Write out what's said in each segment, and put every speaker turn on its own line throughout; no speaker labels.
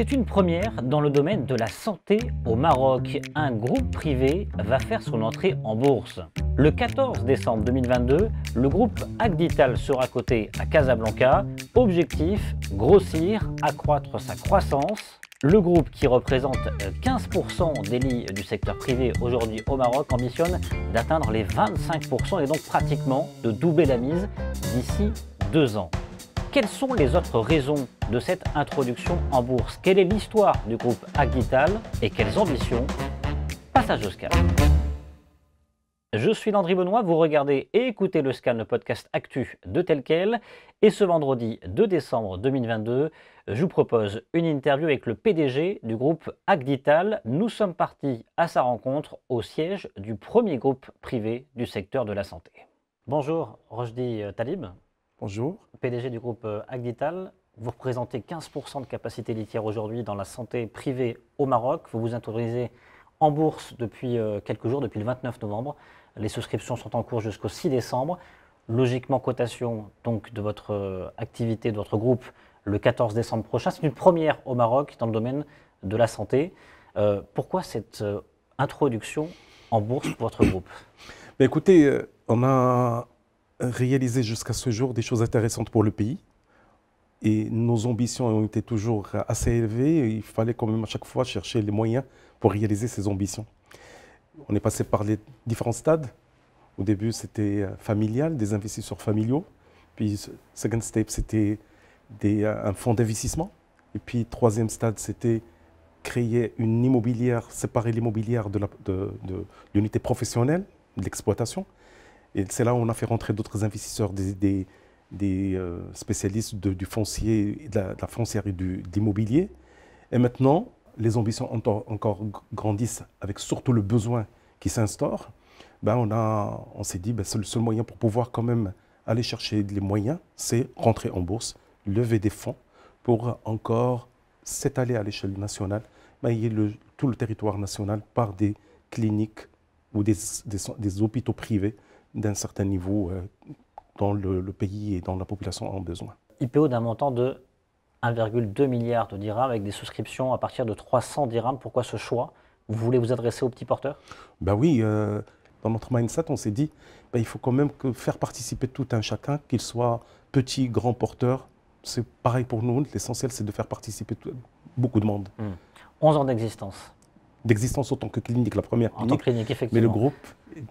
C'est une première dans le domaine de la santé au Maroc. Un groupe privé va faire son entrée en bourse. Le 14 décembre 2022, le groupe Agdital sera coté à Casablanca. Objectif, grossir, accroître sa croissance. Le groupe, qui représente 15% des lits du secteur privé aujourd'hui au Maroc, ambitionne d'atteindre les 25% et donc pratiquement de doubler la mise d'ici 2 ans. Quelles sont les autres raisons de cette introduction en bourse? Quelle est l'histoire du groupe Agdital et quelles ambitions? Passage au scan. Je suis Landry Benoît, vous regardez et écoutez le scan, le podcast Actu de Tel Quel. Et ce vendredi 2 décembre 2022, je vous propose une interview avec le PDG du groupe Agdital. Nous sommes partis à sa rencontre au siège du premier groupe privé du secteur de la santé. Bonjour Rochdi Talib.
Bonjour.
PDG du groupe Agdital. Vous représentez 15% de capacité litière aujourd'hui dans la santé privée au Maroc. Vous vous introduisez en bourse depuis quelques jours, depuis le 29 novembre. Les souscriptions sont en cours jusqu'au 6 décembre. Logiquement, cotation donc de votre activité, de votre groupe, le 14 décembre prochain. C'est une première au Maroc dans le domaine de la santé. Pourquoi cette introduction en bourse pour votre groupe?
Écoutez, on a réalisé jusqu'à ce jour des choses intéressantes pour le pays. Et nos ambitions ont été toujours assez élevées. Il fallait quand même à chaque fois chercher les moyens pour réaliser ces ambitions. On est passé par les différents stades. Au début, c'était familial, des investisseurs familiaux. Puis, second step, c'était un fonds d'investissement. Et puis, troisième stade, c'était créer une immobilière, séparer l'immobilière de l'unité professionnelle, de l'exploitation. Et c'est là où on a fait rentrer d'autres investisseurs, des spécialistes du foncier, de la foncière et de l'immobilier. Et maintenant, les ambitions encore grandissent avec surtout le besoin qui s'instaure. On s'est dit, c'est le seul moyen pour pouvoir quand même aller chercher les moyens, c'est rentrer en bourse, lever des fonds pour encore s'étaler à l'échelle nationale, mailler tout le territoire national par des cliniques ou des hôpitaux privés d'un certain niveau dans le pays et dans la population en besoin.
IPO d'un montant de 1,2 milliard de dirhams avec des souscriptions à partir de 300 dirhams. Pourquoi ce choix? Vous voulez vous adresser aux petits porteurs?
Oui, dans notre mindset, on s'est dit il faut quand même faire participer tout un chacun, qu'il soit petit, grand porteur. C'est pareil pour nous. L'essentiel, c'est de faire participer beaucoup de monde.
11 ans d'existence.
D'existence en tant que clinique, la première clinique.
En tant que clinique, effectivement.
Mais le groupe,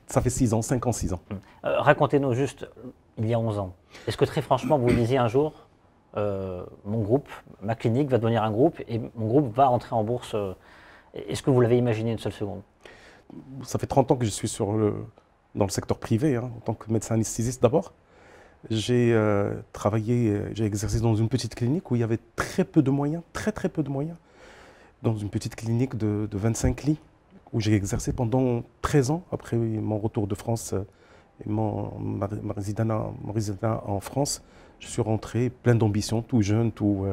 ça fait 6 ans, 5 ans, 6 ans.
Racontez-nous juste, il y a 11 ans, est-ce que très franchement, vous disiez un jour, mon groupe, ma clinique va devenir un groupe et mon groupe va entrer en bourse? Est-ce que vous l'avez imaginé une seule seconde?
Ça fait 30 ans que je suis dans le secteur privé, en tant que médecin anesthésiste d'abord. J'ai j'ai exercé dans une petite clinique où il y avait très peu de moyens, très peu de moyens. Dans une petite clinique de 25 lits, où j'ai exercé pendant 13 ans, après mon retour de France et ma résidence en France. Je suis rentré plein d'ambition, tout jeune, tout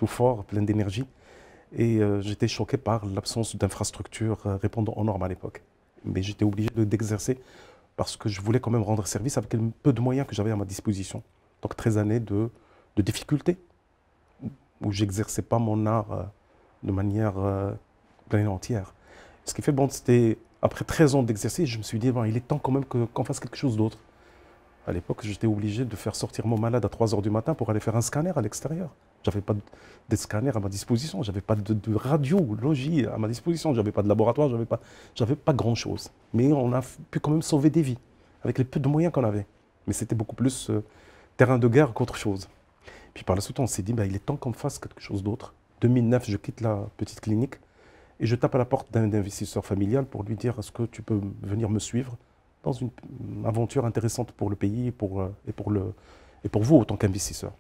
fort, plein d'énergie. Et j'étais choqué par l'absence d'infrastructures répondant aux normes à l'époque. Mais j'étais obligé d'exercer parce que je voulais quand même rendre service avec le peu de moyens que j'avais à ma disposition. Donc 13 années de difficultés, où j'exerçais pas mon art de manière pleine et entière. Ce qui fait, c'était après 13 ans d'exercice, je me suis dit, il est temps quand même qu'on fasse quelque chose d'autre. À l'époque, j'étais obligé de faire sortir mon malade à 3 h du matin pour aller faire un scanner à l'extérieur. Je n'avais pas de scanner à ma disposition, je n'avais pas de radiologie à ma disposition, je n'avais pas de laboratoire, je n'avais pas grand-chose. Mais on a pu quand même sauver des vies, avec les peu de moyens qu'on avait. Mais c'était beaucoup plus terrain de guerre qu'autre chose. Puis par la suite, on s'est dit, il est temps qu'on fasse quelque chose d'autre. 2009, je quitte la petite clinique et je tape à la porte d'un investisseur familial pour lui dire, est-ce que tu peux venir me suivre dans une aventure intéressante pour le pays et pour vous en tant qu'investisseur.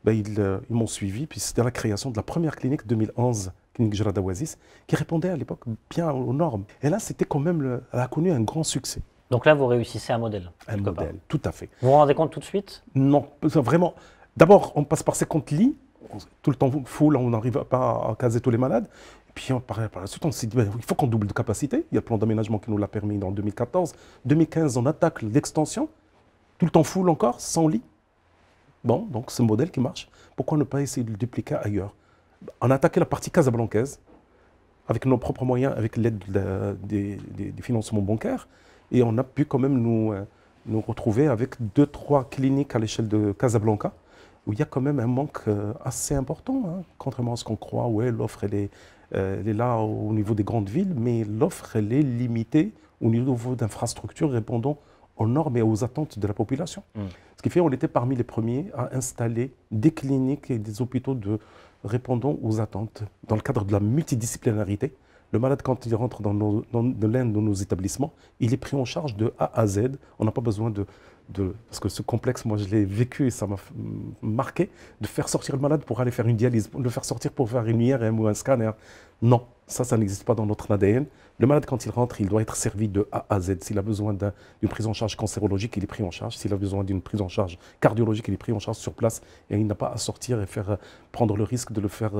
Ils m'ont suivi, puis c'était la création de la première clinique 2011, clinique Jarada Oasis, qui répondait à l'époque bien aux normes. Et là, c'était quand même, elle a connu un grand succès.
Donc là, vous réussissez un modèle?
Un modèle, tout à fait.
Vous vous rendez compte tout de suite?
Non, vraiment. D'abord, on passe par 50 lits, tout le temps full, on n'arrive pas à caser tous les malades. Et puis par la suite, on s'est dit, il faut qu'on double de capacité. Il y a le plan d'aménagement qui nous l'a permis en 2014. 2015, on attaque l'extension, tout le temps full encore, 100 lits. Donc c'est un modèle qui marche. Pourquoi ne pas essayer de le dupliquer ailleurs? On a attaqué la partie casablancaise avec nos propres moyens, avec l'aide des financements bancaires. Et on a pu quand même nous retrouver avec 2-3 cliniques à l'échelle de Casablanca, où il y a quand même un manque assez important, hein, contrairement à ce qu'on croit. Ouais, l'offre, elle est là au niveau des grandes villes, mais l'offre, elle est limitée au niveau d'infrastructures répondant aux normes et aux attentes de la population. Ce qui fait qu'on était parmi les premiers à installer des cliniques et des hôpitaux répondant aux attentes. Dans le cadre de la multidisciplinarité, le malade, quand il rentre dans l'un de nos établissements, il est pris en charge de A à Z. On n'a pas besoin parce que ce complexe, moi je l'ai vécu et ça m'a marqué, de faire sortir le malade pour aller faire une dialyse, de le faire sortir pour faire une IRM ou un scanner. Non, ça n'existe pas dans notre ADN. Le malade, quand il rentre, il doit être servi de A à Z. S'il a besoin d'une prise en charge cancérologique, il est pris en charge. S'il a besoin d'une prise en charge cardiologique, il est pris en charge sur place. Et il n'a pas à sortir et prendre le risque de le faire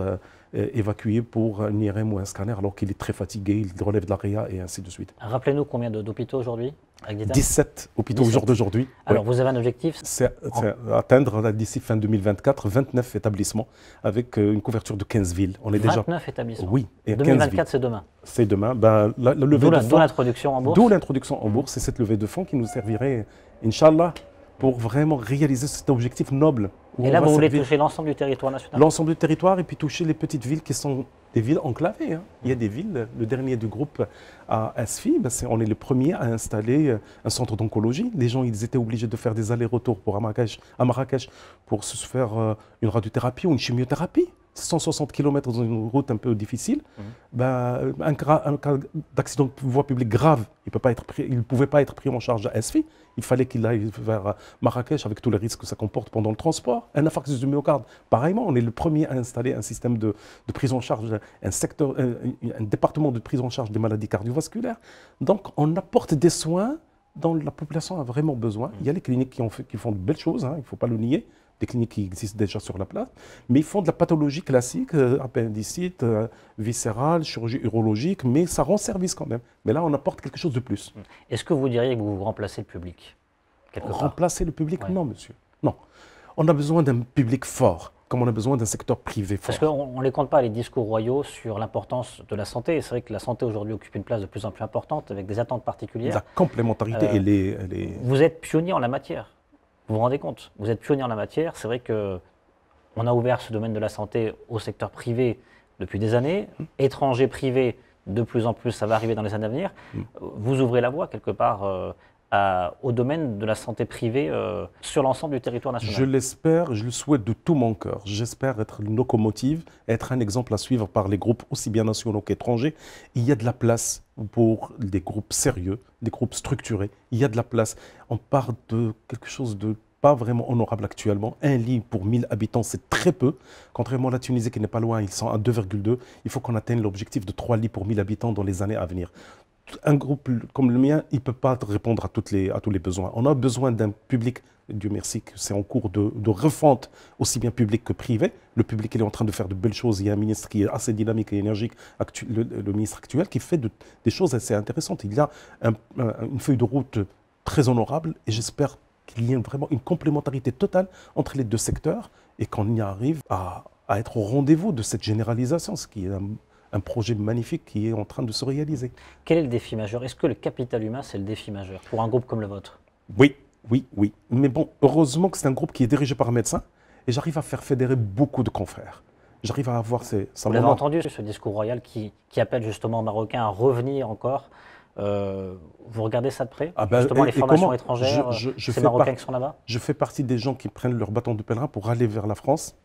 évacuer pour un IRM ou un scanner alors qu'il est très fatigué, il relève de la réa et ainsi de suite.
Rappelez-nous combien d'hôpitaux aujourd'hui avec
17 hôpitaux au jour d'aujourd'hui.
Alors vous avez un objectif?
C'est atteindre d'ici fin 2024 29 établissements avec une couverture de 15 villes.
On est 29 établissements.
Oui.
Et 2024 c'est demain.
C'est demain. Ben, d'où
l'introduction en bourse.
D'où l'introduction en bourse, c'est cette levée de fonds qui nous servirait, Inch'Allah, pour vraiment réaliser cet objectif noble.
Et là, vous voulez toucher l'ensemble du territoire national?
L'ensemble du territoire et puis toucher les petites villes qui sont des villes enclavées. Hein. Il y a des villes, le dernier du groupe à Asfi, on est le premier à installer un centre d'oncologie. Les gens, ils étaient obligés de faire des allers-retours à Marrakech pour se faire une radiothérapie ou une chimiothérapie. 160 km dans une route un peu difficile, un cas d'accident de voie publique grave, il ne pouvait pas être pris en charge à Asfi. Il fallait qu'il aille vers Marrakech avec tous les risques que ça comporte pendant le transport. Un infarctus du myocarde, pareillement, on est le premier à installer un système de prise en charge, un département de prise en charge des maladies cardiovasculaires. Donc on apporte des soins dont la population a vraiment besoin. Il y a les cliniques qui font de belles choses, hein, il ne faut pas le nier. Des cliniques qui existent déjà sur la place, mais ils font de la pathologie classique, appendicite, viscérale, chirurgie urologique, mais ça rend service quand même. Mais là, on apporte quelque chose de plus.
Est-ce que vous diriez que vous remplacez le public
Remplacer le public? Ouais. Non, monsieur. Non. On a besoin d'un public fort, comme on a besoin d'un secteur privé fort.
Parce qu'on ne les compte pas, les discours royaux, sur l'importance de la santé. C'est vrai que la santé aujourd'hui occupe une place de plus en plus importante, avec des attentes particulières.
La complémentarité, elle est...
Vous êtes pionnier en la matière. Vous vous rendez compte? Vous êtes pionnier en la matière. C'est vrai qu'on a ouvert ce domaine de la santé au secteur privé depuis des années. Étranger, privé, de plus en plus, ça va arriver dans les années à venir. Vous ouvrez la voie quelque part au domaine de la santé privée sur l'ensemble du territoire national.
Je l'espère, je le souhaite de tout mon cœur. J'espère être une locomotive, être un exemple à suivre par les groupes aussi bien nationaux qu'étrangers. Il y a de la place pour des groupes sérieux, des groupes structurés. Il y a de la place. On part de quelque chose de pas vraiment honorable actuellement. Un lit pour 1000 habitants, c'est très peu. Contrairement à la Tunisie qui n'est pas loin, ils sont à 2,2. Il faut qu'on atteigne l'objectif de 3 lits pour 1000 habitants dans les années à venir. Un groupe comme le mien, il ne peut pas répondre à tous les besoins. On a besoin d'un public, Dieu merci que c'est en cours de refonte, aussi bien public que privé. Le public, il est en train de faire de belles choses. Il y a un ministre qui est assez dynamique et énergique, le ministre actuel, qui fait des choses assez intéressantes. Il y a une feuille de route très honorable et j'espère qu'il y ait vraiment une complémentarité totale entre les deux secteurs et qu'on y arrive à être au rendez-vous de cette généralisation, ce qui est un projet magnifique qui est en train de se réaliser.
Quel est le défi majeur? Est-ce que le capital humain, c'est le défi majeur pour un groupe comme le vôtre?
Oui, oui, oui. Mais bon, heureusement que c'est un groupe qui est dirigé par un médecin et j'arrive à faire fédérer beaucoup de confrères. J'arrive à avoir ces...
Vous avez entendu ce discours royal qui appelle justement aux Marocains à revenir encore. Vous regardez ça de près? Justement, les formations étrangères, ces Marocains qui sont là-bas?
Je fais partie des gens qui prennent leur bâton de pèlerin pour aller vers la France.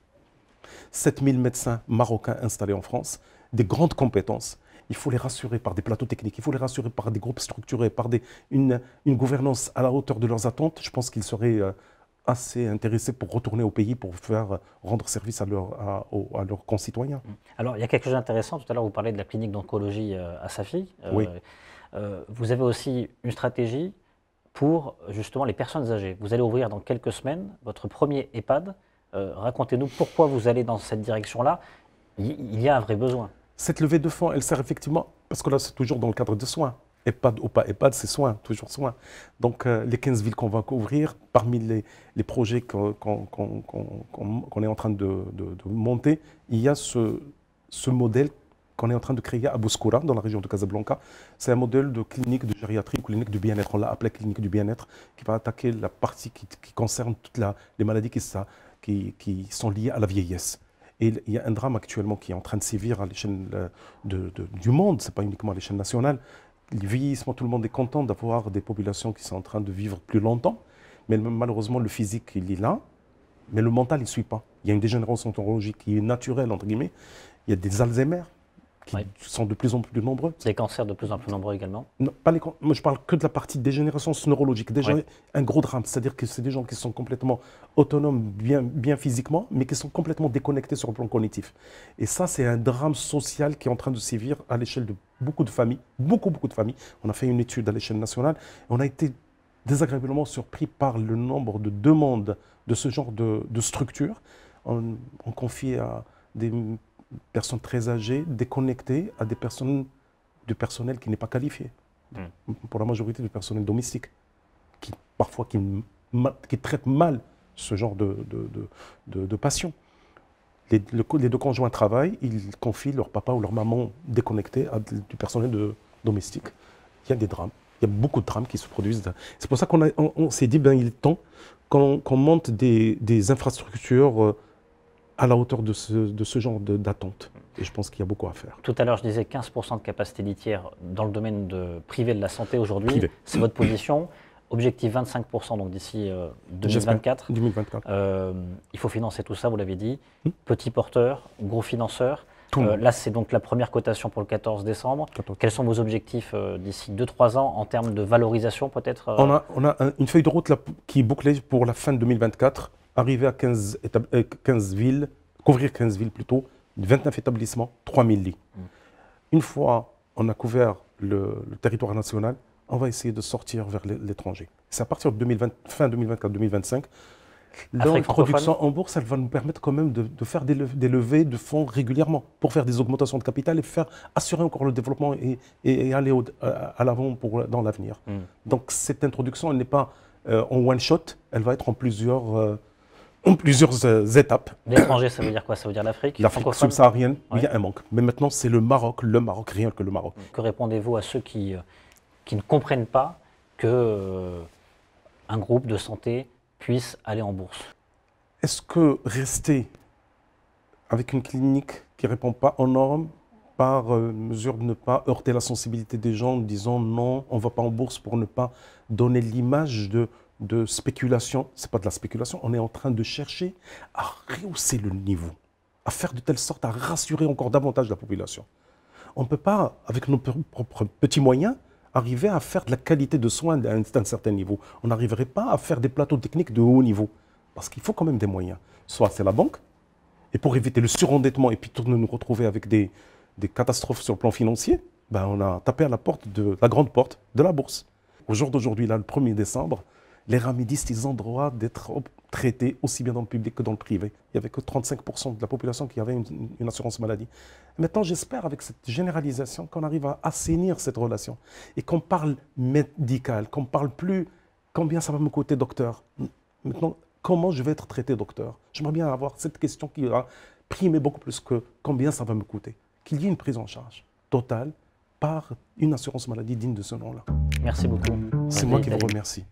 7000 médecins marocains installés en France, des grandes compétences. Il faut les rassurer par des plateaux techniques, il faut les rassurer par des groupes structurés, par une gouvernance à la hauteur de leurs attentes. Je pense qu'ils seraient assez intéressés pour retourner au pays, pour rendre service à leurs concitoyens.
Alors, il y a quelque chose d'intéressant. Tout à l'heure, vous parlez de la clinique d'oncologie à Safi.
Oui.
Vous avez aussi une stratégie pour justement les personnes âgées. Vous allez ouvrir dans quelques semaines votre premier EHPAD. Racontez-nous pourquoi vous allez dans cette direction-là. Il y a un vrai besoin.
Cette levée de fonds, elle sert effectivement, parce que là c'est toujours dans le cadre de soins. EHPAD ou pas EHPAD, c'est soin, toujours soin. Donc les 15 villes qu'on va couvrir, parmi les projets qu'on est en train de monter, il y a ce modèle qu'on est en train de créer à Bouskoura, dans la région de Casablanca. C'est un modèle de clinique de gériatrie, clinique du bien-être. On l'a appelé clinique du bien-être, qui va attaquer la partie qui concerne toutes les maladies qui sont liées à la vieillesse. Et il y a un drame actuellement qui est en train de sévir à l'échelle du monde, ce n'est pas uniquement à l'échelle nationale. Le vieillissement, tout le monde est content d'avoir des populations qui sont en train de vivre plus longtemps, mais malheureusement, le physique, il est là, mais le mental, il ne suit pas. Il y a une dégénérescence neurologique qui est naturelle, entre guillemets. Il y a des Alzheimer qui sont de plus en plus nombreux.
Des cancers de plus en plus nombreux également.
Non, moi, je parle que de la partie dégénérescence neurologique. Déjà, un gros drame, c'est-à-dire que c'est des gens qui sont complètement autonomes, bien physiquement, mais qui sont complètement déconnectés sur le plan cognitif. Et ça, c'est un drame social qui est en train de sévir à l'échelle de beaucoup de familles, beaucoup de familles. On a fait une étude à l'échelle nationale. On a été désagréablement surpris par le nombre de demandes de ce genre de structure. On confie à des personnes très âgées, déconnectées, à des personnes, du personnel qui n'est pas qualifié. Pour la majorité du personnel domestique, qui parfois qui traite mal ce genre de patients. Les deux conjoints travaillent, ils confient leur papa ou leur maman déconnectés à du personnel domestique. Il y a des drames, il y a beaucoup de drames qui se produisent. C'est pour ça qu'on s'est dit, il est temps qu'on monte des infrastructures à la hauteur de ce genre d'attente. Et je pense qu'il y a beaucoup à faire.
Tout à l'heure, je disais 15% de capacité litière dans le domaine privé de la santé aujourd'hui. C'est votre position. Objectif 25% donc d'ici 2024.
2024.
Il faut financer tout ça, vous l'avez dit. Petits porteurs, gros financeurs. Là, c'est donc la première cotation pour le 14 décembre. Quels sont vos objectifs d'ici 2-3 ans en termes de valorisation peut-être
On a une feuille de route là, qui est bouclée pour la fin de 2024. Arriver à 15 villes, couvrir 15 villes plutôt, 29 établissements, 3000 lits. Une fois on a couvert le territoire national, on va essayer de sortir vers l'étranger. C'est à partir de fin 2024-2025. L'introduction en bourse, elle va nous permettre quand même de faire des levées de fonds régulièrement pour faire des augmentations de capital et assurer encore le développement et aller à l'avant dans l'avenir. Donc cette introduction, elle n'est pas en one shot, elle va être en plusieurs étapes.
L'étranger, ça veut dire quoi? Ça veut dire l'Afrique?
L'Afrique subsaharienne, il y a un manque. Mais maintenant, c'est le Maroc, rien que le Maroc.
Que répondez-vous à ceux qui ne comprennent pas que un groupe de santé puisse aller en bourse?
Est-ce que rester avec une clinique qui ne répond pas aux normes, par mesure de ne pas heurter la sensibilité des gens en disant non, on ne va pas en bourse pour ne pas donner l'image de spéculation, ce n'est pas de la spéculation, on est en train de chercher à rehausser le niveau, à faire de telle sorte à rassurer encore davantage la population. On ne peut pas, avec nos propres petits moyens, arriver à faire de la qualité de soins à un certain niveau. On n'arriverait pas à faire des plateaux techniques de haut niveau, parce qu'il faut quand même des moyens. Soit c'est la banque, et pour éviter le surendettement et puis nous retrouver avec des catastrophes sur le plan financier, on a tapé à la grande porte de la bourse. Au jour d'aujourd'hui, là, le 1er décembre, les ramidistes, ils ont droit d'être traités aussi bien dans le public que dans le privé. Il n'y avait que 35% de la population qui avait une assurance maladie. Maintenant, j'espère, avec cette généralisation, qu'on arrive à assainir cette relation et qu'on parle médical, qu'on ne parle plus combien ça va me coûter, docteur. Maintenant, comment je vais être traité, docteur? J'aimerais bien avoir cette question qui va primer beaucoup plus que combien ça va me coûter. Qu'il y ait une prise en charge totale par une assurance maladie digne de ce nom-là.
Merci beaucoup.
C'est moi qui vous remercie.